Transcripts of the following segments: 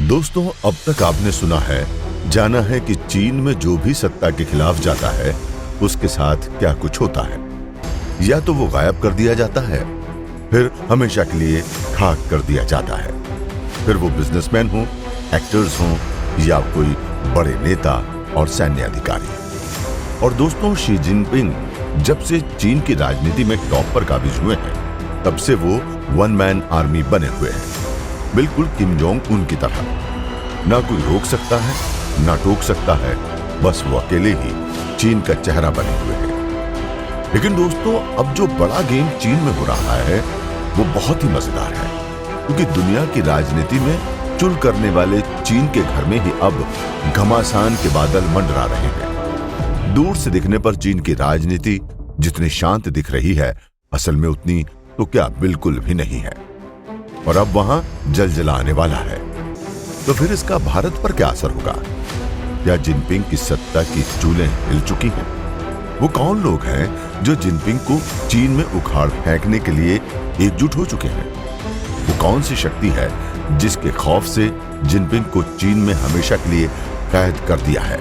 दोस्तों, अब तक आपने सुना है, जाना है कि चीन में जो भी सत्ता के खिलाफ जाता है उसके साथ क्या कुछ होता है। या तो वो गायब कर दिया जाता है, फिर हमेशा के लिए खाक कर दिया जाता है। फिर वो बिजनेसमैन हो, एक्टर्स हो या कोई बड़े नेता और सैन्य अधिकारी। और दोस्तों, शी जिनपिंग जब से चीन की राजनीति में टॉप पर काबिज हुए हैं, तब से वो वन मैन आर्मी बने हुए हैं, बिल्कुल किम जोंग उन की तरह। ना कोई रोक सकता है, ना टोक सकता है, बस वो अकेले ही चीन का चेहरा बने हुए हैं। लेकिन दोस्तों, अब जो बड़ा गेम चीन में हो रहा है वो बहुत ही मजेदार है, क्योंकि दुनिया की राजनीति में चुल करने वाले चीन के घर में ही अब घमासान के बादल मंडरा रहे हैं। दूर से दिखने पर चीन की राजनीति जितनी शांत दिख रही है, असल में उतनी तो क्या बिल्कुल भी नहीं है। और अब वहां जलजला आने वाला है। तो फिर इसका भारत पर क्या असर होगा? क्या जिनपिंग की सत्ता की चूलें हिल चुकी हैं? वो कौन लोग हैं जो जिनपिंग को चीन में उखाड़ फेंकने के लिए एकजुट हो चुके हैं? वो कौन सी शक्ति है जिसके खौफ से जिनपिंग को चीन में हमेशा के लिए कैद कर दिया है?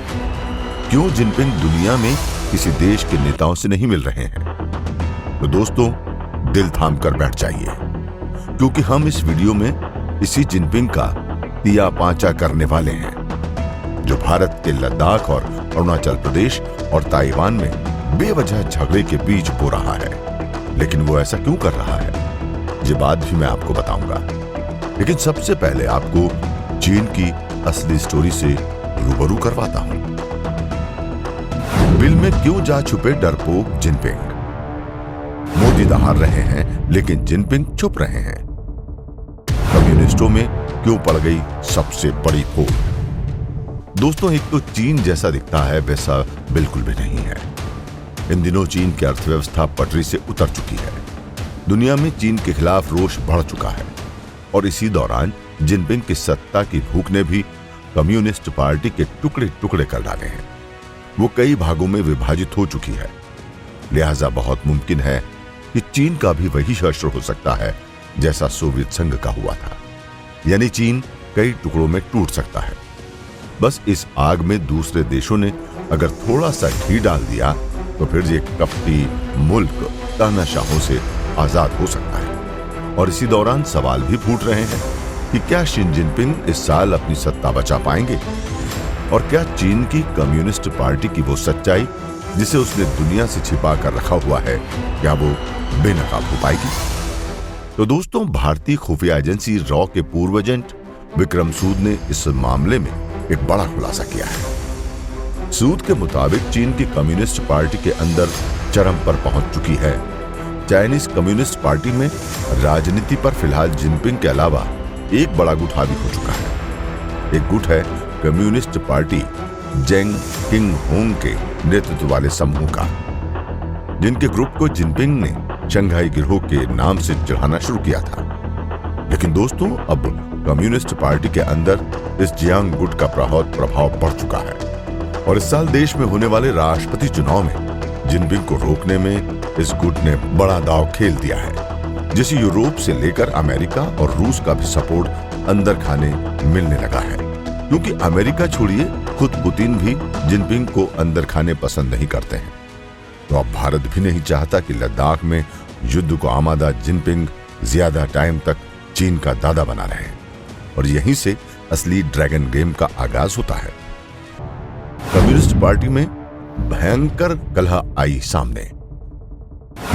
क्यों जिनपिंग दुनिया में किसी देश के नेताओं से नहीं मिल रहे हैं? तो दोस्तों, दिल थाम कर बैठ जाइए, क्योंकि हम इस वीडियो में इसी जिनपिंग का तिया पांचा करने वाले हैं, जो भारत के लद्दाख और अरुणाचल प्रदेश और ताइवान में बेवजह झगड़े के बीच हो रहा है। लेकिन वो ऐसा क्यों कर रहा है, ये बात भी मैं आपको बताऊंगा। लेकिन सबसे पहले आपको चीन की असली स्टोरी से रूबरू करवाता हूं। बिल में क्यों जा छुपे डरपोक जिनपिंग? मोदी दहाड़ रहे हैं, लेकिन जिनपिंग चुप रहे हैं। कम्युनिस्टों में क्यों पड़ गई सबसे बड़ी पोल? दोस्तों, एक तो चीन जैसा दिखता है वैसा बिल्कुल भी नहीं है। इन दिनों चीन की अर्थव्यवस्था पटरी से उतर चुकी है। दुनिया में चीन के खिलाफ रोष बढ़ चुका है। और इसी दौरान जिनपिंग की सत्ता की भूख ने भी कम्युनिस्ट पार्टी के टुकड़े टुकड़े कर डाले हैं। वो कई भागों में विभाजित हो चुकी है। लिहाजा बहुत मुमकिन है कि चीन का भी वही शस्त्र हो सकता है जैसा सोवियत संघ का हुआ था, यानी चीन कई टुकड़ों में टूट सकता है। बस इस आग में दूसरे देशों ने अगर थोड़ा सा घी डाल दिया तो फिर ये कपटी मुल्क तानाशाहों से आजाद हो सकता है। और इसी दौरान सवाल भी फूट रहे हैं कि क्या शी जिनपिंग इस साल अपनी सत्ता बचा पाएंगे? और क्या चीन की कम्युनिस्ट पार्टी की वो सच्चाई जिसे उसने दुनिया से छिपा कर रखा हुआ है, क्या वो बेनकाब हो पाएगी? तो दोस्तों, भारतीय खुफिया एजेंसी रॉ के पूर्व एजेंट विक्रम सूद ने इस मामले में एक बड़ा खुलासा किया है। सूद के मुताबिक चीन की कम्युनिस्ट पार्टी के अंदर चरम पर पहुंच चुकी है। चाइनीज कम्युनिस्ट पार्टी में राजनीति पर फिलहाल जिनपिंग के अलावा एक बड़ा गुट हावी हो चुका है। एक गुट है कम्युनिस्ट पार्टी जेंग किंग होंग के नेतृत्व वाले समूह का, जिनके ग्रुप को जिनपिंग ने शंघाई गिरोह के नाम से चिढ़ाना शुरू किया था। लेकिन दोस्तों, अब कम्युनिस्ट पार्टी के अंदर इस जियांग गुट का बहुत प्रभाव बढ़ चुका है। और इस साल देश में होने वाले राष्ट्रपति चुनाव में जिनपिंग को रोकने में इस गुट ने बड़ा दांव खेल दिया है, जिसे यूरोप से लेकर अमेरिका और रूस का भी सपोर्ट अंदर खाने मिलने लगा है। क्योंकि अमेरिका छोड़िए, खुद पुतिन भी जिनपिंग को अंदर खाने पसंद नहीं करते हैं। तो अब भारत भी नहीं चाहता कि लद्दाख में युद्ध को आमादा जिनपिंग ज्यादा टाइम तक चीन का दादा बना रहे। और यहीं से असली ड्रैगन गेम का आगाज होता है। कम्युनिस्ट पार्टी में भयंकर कलह आई सामने।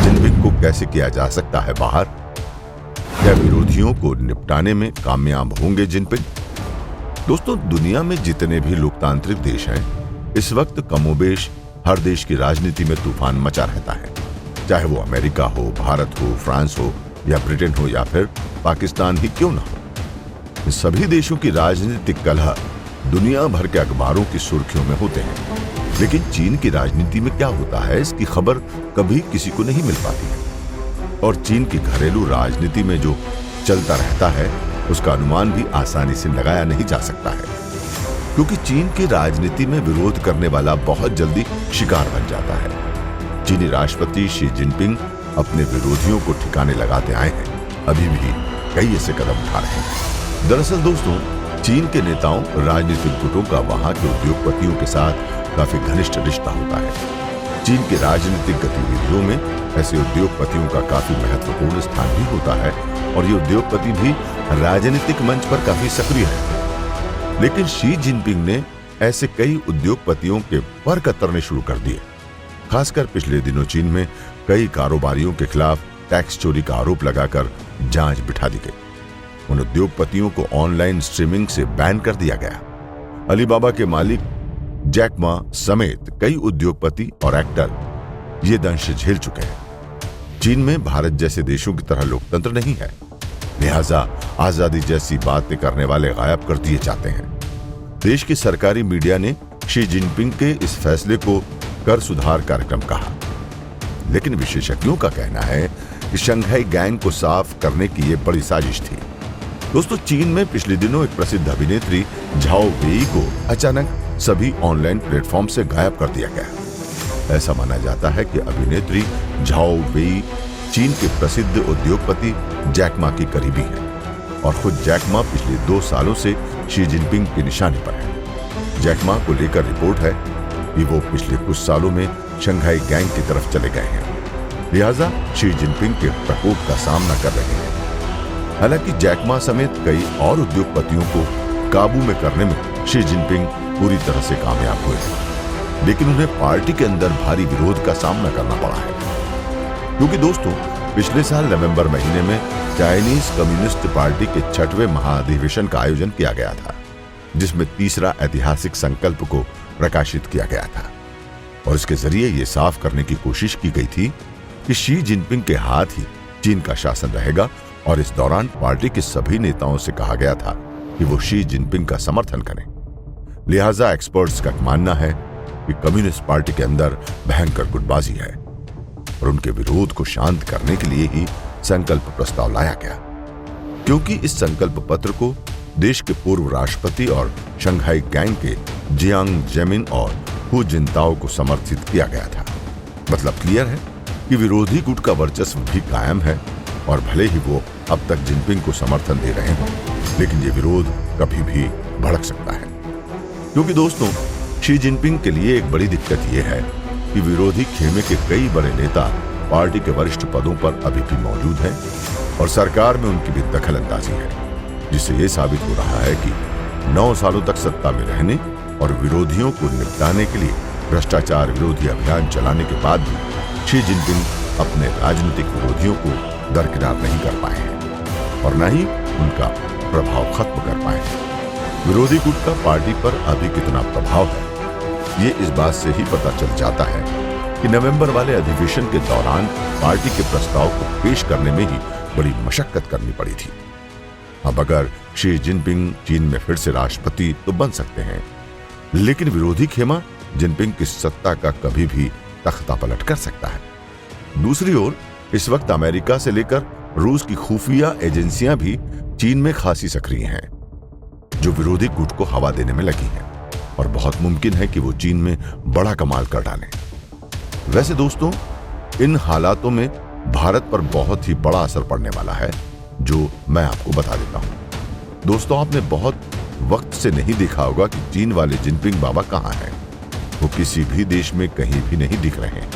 जिनपिंग को कैसे किया जा सकता है बाहर? क्या विरोधियों को निपटाने में कामयाब होंगे जिनपिंग? दोस्तों, दुनिया में जितने भी लोकतांत्रिक देश हैं, इस वक्त कमोबेश हर देश की राजनीति में तूफान मचा रहता है। चाहे वो अमेरिका हो, भारत हो, फ्रांस हो या ब्रिटेन हो या फिर पाकिस्तान ही क्यों ना हो। इन सभी देशों की राजनीतिक कलह दुनिया भर के अखबारों की सुर्खियों में होते हैं। लेकिन चीन की राजनीति में क्या होता है, इसकी खबर कभी किसी को नहीं मिल पाती है। और चीन की घरेलू राजनीति में जो चलता रहता है, उसका अनुमान भी आसानी से लगाया नहीं जा सकता है। क्योंकि चीन की राजनीति में विरोध करने वाला बहुत जल्दी शिकार बन जाता है। चीनी राष्ट्रपति शी जिनपिंग अपने विरोधियों को ठिकाने लगाते आए हैं, अभी भी कई ऐसे कदम उठा रहे हैं। दरअसल दोस्तों, चीन के नेताओं, राजनीतिक गुटों का वहां के उद्योगपतियों के साथ काफी घनिष्ठ रिश्ता होता है। चीन की राजनीतिक गतिविधियों में ऐसे उद्योगपतियों का काफी महत्वपूर्ण स्थान भी होता है और ये उद्योगपति भी राजनीतिक मंच पर काफी सक्रिय है। लेकिन शी जिनपिंग ने ऐसे कई उद्योगपतियों के पर कतरने शुरू कर दिए। खासकर पिछले दिनों चीन में कई कारोबारियों के खिलाफ टैक्स चोरी का आरोप लगाकर जांच बिठा दी गई। उन उद्योगपतियों को ऑनलाइन स्ट्रीमिंग से बैन कर दिया गया। अलीबाबा के मालिक जैक मा समेत कई उद्योगपति और एक्टर ये दंश झेल चुके हैं। चीन में भारत जैसे देशों की तरह लोकतंत्र नहीं है, लिहाजा आजादी जैसी बातें करने वाले गायब कर दिए जाते हैं। देश की सरकारी मीडिया ने शी जिनपिंग के इस फैसले को कर सुधार कार्यक्रम कहा, लेकिन विशेषज्ञों का कहना है कि शंघाई गैंग को साफ करने की यह बड़ी साजिश थी। दोस्तों, चीन में पिछले दिनों एक प्रसिद्ध अभिनेत्री झाओ वेई को अचानक सभी ऑनलाइन प्लेटफॉर्म से गायब कर दिया गया। ऐसा माना जाता है कि अभिनेत्री झाओ वेई चीन के प्रसिद्ध उद्योगपति जैक मा की करीबी है और खुद जैक मा पिछले 2 सालों से शी जिनपिंग के निशाने पर है। जैक मा को लेकर रिपोर्ट है कि वो पिछले कुछ सालों में शंघाई गैंग की तरफ चले गए हैं, लिहाजा शी जिनपिंग के प्रकोप का सामना कर रहे हैं। हालांकि जैक मा समेत कई और उद्योगपतियों को काबू में करने में शी जिनपिंग पूरी तरह से कामयाब हुए हैं, लेकिन उन्हें पार्टी के अंदर भारी विरोध का सामना करना पड़ा है। क्योंकि दोस्तों, पिछले साल नवंबर महीने में चाइनीज कम्युनिस्ट पार्टी के 6वें महाधिवेशन का आयोजन किया गया था, जिसमें तीसरा ऐतिहासिक संकल्प को प्रकाशित किया गया था और इसके जरिए यह साफ करने की कोशिश की गई थी कि शी जिनपिंग के हाथ ही चीन का शासन रहेगा और इस दौरान पार्टी के सभी नेताओं से कहा गया था कि वो शी जिनपिंग का समर्थन करें। लिहाजा एक्सपर्ट्स का मानना है कि कम्युनिस्ट पार्टी के अंदर भयंकर गुटबाजी है और उनके विरोध को शांत करने के लिए ही संकल्प प्रस्ताव लाया गया, क्योंकि इस संकल्प पत्र को देश के पूर्व राष्ट्रपति और शंघाई गैंग के जियांग जेमिन और हु जिनताओ को समर्थित किया गया था। मतलब क्लियर है कि विरोधी गुट का वर्चस्व भी कायम है और भले ही वो अब तक जिनपिंग को समर्थन दे रहे हों, लेकिन ये विरोध कभी भी भड़क सकता है। क्योंकि दोस्तों, शी जिनपिंग के लिए एक बड़ी दिक्कत यह है कि विरोधी खेमे के कई बड़े नेता पार्टी के वरिष्ठ पदों पर अभी भी मौजूद हैं और सरकार में उनकी भी दखल अंदाजी है, जिससे यह साबित हो रहा है कि 9 सालों तक सत्ता में रहने और विरोधियों को निपटाने के लिए भ्रष्टाचार विरोधी अभियान चलाने के बाद भी शी जिनपिंग अपने राजनीतिक विरोधियों को दरकिनार नहीं कर पाए हैं और न ही उनका प्रभाव खत्म कर पाए हैं। विरोधी गुट का पार्टी पर अभी कितना प्रभाव है, ये इस बात से ही पता चल जाता है कि नवंबर वाले अधिवेशन के दौरान पार्टी के प्रस्ताव को पेश करने में ही बड़ी मशक्कत करनी पड़ी थी। अब अगर शी जिनपिंग चीन में फिर से राष्ट्रपति तो बन सकते हैं, लेकिन विरोधी खेमा जिनपिंग की सत्ता का कभी भी तख्ता पलट कर सकता है। दूसरी ओर इस वक्त अमेरिका से लेकर रूस की खुफिया एजेंसियां भी चीन में खासी सक्रिय हैं, जो विरोधी गुट को हवा देने में लगी हैं और बहुत मुमकिन है कि वो चीन में बड़ा कमाल कर डालें। वैसे दोस्तों, इन हालातों में भारत पर बहुत ही बड़ा असर पड़ने वाला है, जो मैं आपको बता देता हूं। दोस्तों, आपने बहुत वक्त से नहीं देखा होगा कि चीन वाले जिनपिंग बाबा कहां हैं। वो किसी भी देश में कहीं भी नहीं दिख रहे हैं।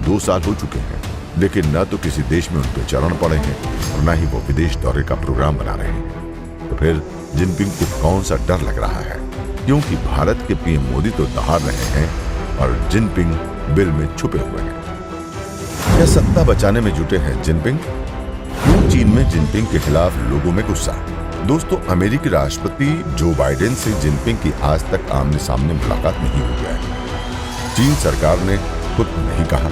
2 साल हो चुके हैं, लेकिन न तो किसी देश में उनके चरण पड़े हैं और न ही वो विदेश दौरे का प्रोग्राम बना रहे हैं। तो फिर जिनपिंग को कौन सा डर लग रहा है? क्योंकि भारत के पीएम मोदी तो दहाड़ रहे हैं और जिनपिंग बिल में छुपे हुए हैं। क्या सत्ता बचाने में जुटे हैं जिनपिंग? क्यों चीन में जिनपिंग के खिलाफ लोगों में गुस्सा? दोस्तों, अमेरिकी राष्ट्रपति जो बाइडेन से जिनपिंग की आज तक आमने सामने मुलाकात नहीं हुई है। चीन सरकार ने खुद नहीं कहा,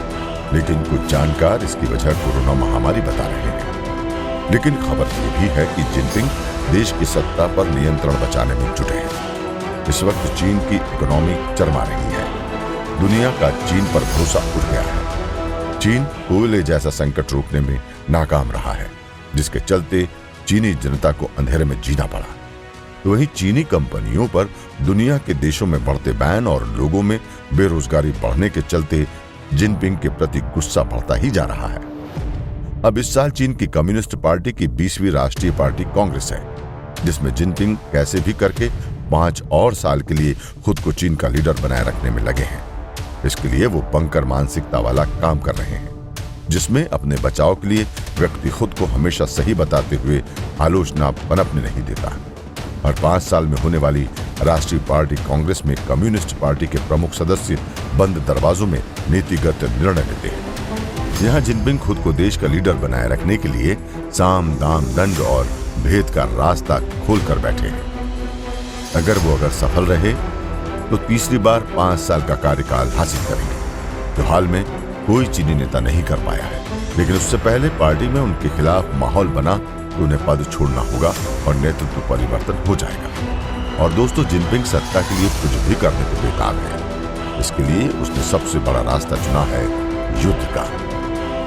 लेकिन कुछ जानकार इसकी वजह कोरोना महामारी बता रहे हैं। लेकिन खबर यह भी है कि जिनपिंग देश की सत्ता पर नियंत्रण बचाने में जुटे हैं। इस वक्त चीन की इकोनॉमी चरमा रही है। दुनिया का चीन पर भरोसा उठ गया है। चीन कोयले जैसा संकट रोकने में नाकाम रहा है, जिसके चलते चीनी जनता को अंधेरे में जीना पड़ा। तो वहीं चीनी कंपनियों पर दुनिया के देशों में बढ़ते बैन और लोगों में बेरोजगारी बढ़ने के चलते जिनपिंग के प्रति गुस्सा बढ़ता ही जा रहा है। अब इस साल चीन की कम्युनिस्ट पार्टी की 20वीं राष्ट्रीय पार्टी कांग्रेस है। जिसमें जिनपिंग कैसे भी करके 5 और साल के लिए खुद को चीन का लीडर बनाए रखने में लगे हैं। इसके लिए वो बंकर मानसिकता वाला काम कर रहे हैं, जिसमें अपने बचाव के लिए व्यक्ति खुद को हमेशा सही बताते हुए आलोचना पनपने नहीं देता। हर 5 साल में होने वाली राष्ट्रीय पार्टी कांग्रेस में कम्युनिस्ट पार्टी के प्रमुख सदस्य बंद दरवाजों में नीतिगत निर्णय लेते हैं। यहाँ जिनपिंग खुद को देश का लीडर बनाए रखने के लिए साम दाम दंड और भेद का रास्ता खोलकर बैठे हैं। अगर सफल रहे तो तीसरी बार 5 साल का कार्यकाल हासिल करेंगे, जो हाल में कोई चीनी नेता नहीं कर पाया है। लेकिन उससे पहले पार्टी में उनके खिलाफ माहौल बना तो उन्हें पद छोड़ना होगा और नेतृत्व परिवर्तन हो जाएगा। और दोस्तों, जिनपिंग सत्ता के लिए कुछ भी करने को बेताब है। इसके लिए उसने सबसे बड़ा रास्ता चुना है युद्ध का,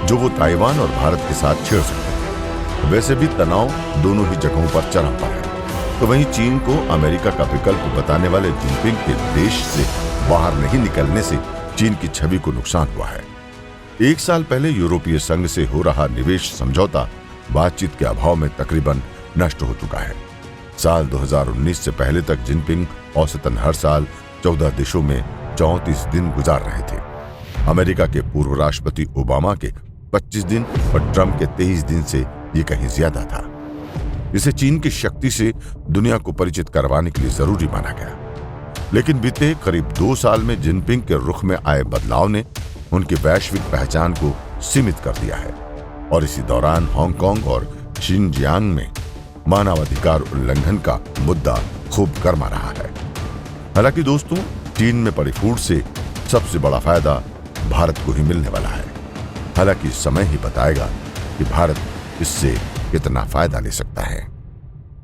जो वो ताइवान और भारत के साथ छेड़ सकते हैं। वैसे भी तनाव दोनों ही जगहों पर चरम पर है। तो वहीं चीन को अमेरिका का विकल्प बताने वाले जिनपिंग के देश से बाहर नहीं निकलने से चीन की छवि को नुकसान हुआ है। 1 साल पहले यूरोपीय संघ से हो रहा निवेश समझौता बातचीत के अभाव में तकरीबन नष्ट हो चुका है। साल 2019 से पहले तक जिनपिंग औसतन हर साल 14 देशों में 34 दिन गुजार रहे थे। अमेरिका के पूर्व राष्ट्रपति ओबामा के 25 दिन और ट्रंप के 23 दिन से ये कहीं ज्यादा था। इसे चीन की शक्ति से दुनिया को परिचित करवाने के लिए जरूरी माना गया। लेकिन बीते करीब 2 साल में जिनपिंग के रुख में आए बदलाव ने उनकी वैश्विक पहचान को सीमित कर दिया है। और इसी दौरान हांगकांग और शिनजियांग में मानवाधिकार उल्लंघन का मुद्दा खूब गर्मा रहा है। हालांकि दोस्तों, चीन में पड़ी फूट से सबसे बड़ा फायदा भारत को ही मिलने वाला है। हालांकि समय ही बताएगा कि भारत इससे कितना फायदा ले सकता है।